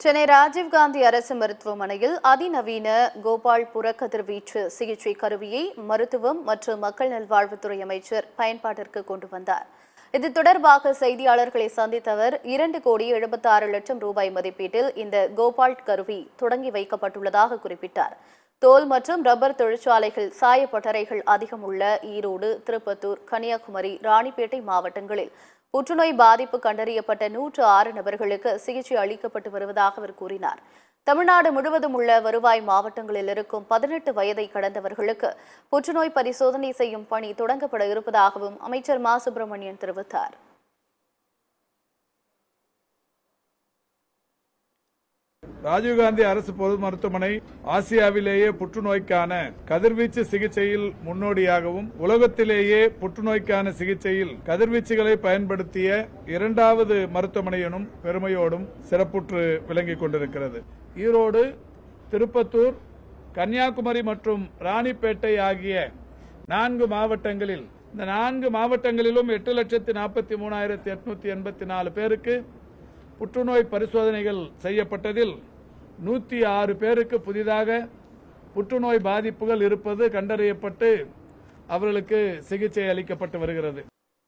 சென்னை ராஜீவ்காந்தி அரசு மருத்துவமனையில் அதிநவீன கோபால் புறக்கதிர்வீச்சு சிகிச்சை கருவியை மருத்துவம் மற்றும் மக்கள் நல்வாழ்வுத்துறை அமைச்சர் பயன்பாட்டிற்கு கொண்டு வந்தார். இது தொடர்பாக செய்தியாளர்களை சந்தித்த அவர் 2,76,00,000 ரூபாய் மதிப்பீட்டில் இந்த கோபால் கருவி தொடங்கி வைக்கப்பட்டுள்ளதாக குறிப்பிட்டார். தோல் மற்றும் ரப்பர் தொழிற்சாலைகள் சாயப்பட்டறைகள் அதிகம் உள்ள ஈரோடு, திருப்பத்தூர், கன்னியாகுமரி, ராணிப்பேட்டை மாவட்டங்களில் புற்றுநோய் பாதிப்பு கண்டறியப்பட்ட 106 நபர்களுக்கு சிகிச்சை அளிக்கப்பட்டு வருவதாக அவர் கூறினார். தமிழ்நாடு முழுவதும் உள்ள வருவாய் மாவட்டங்களில் இருக்கும் 18 வயதை கடந்தவர்களுக்கு புற்றுநோய் பரிசோதனை செய்யும் பணி தொடங்கப்பட இருப்பதாகவும் அமைச்சர் மா. சுப்பிரமணியன் தெரிவித்தார். ராஜீவ்காந்தி அரசு பொது மருத்துவமனை ஆசியாவிலேயே புற்றுநோய்க்கான கதிர்வீச்சு சிகிச்சையில் முன்னோடியாகவும் உலகத்திலேயே புற்றுநோய்க்கான சிகிச்சையில் கதிர்வீச்சுகளை பயன்படுத்திய 2வது மருத்துவமனை எனும் பெருமையோடும் சிறப்புற்று விளங்கிக் கொண்டிருக்கிறது. ஈரோடு, திருப்பத்தூர், கன்னியாகுமரி மற்றும் ராணிப்பேட்டை ஆகிய 4 மாவட்டங்களில் இந்த 4 மாவட்டங்களிலும் 8,43,884 பேருக்கு புற்றுநோய் பரிசோதனைகள் செய்யப்பட்டதில் 106 பேருக்கு புதிதாக புற்றுநோய் பாதிப்புகள் இருப்பது கண்டறியப்பட்டு அவர்களுக்கு சிகிச்சை அளிக்கப்பட்டு வருகிறது.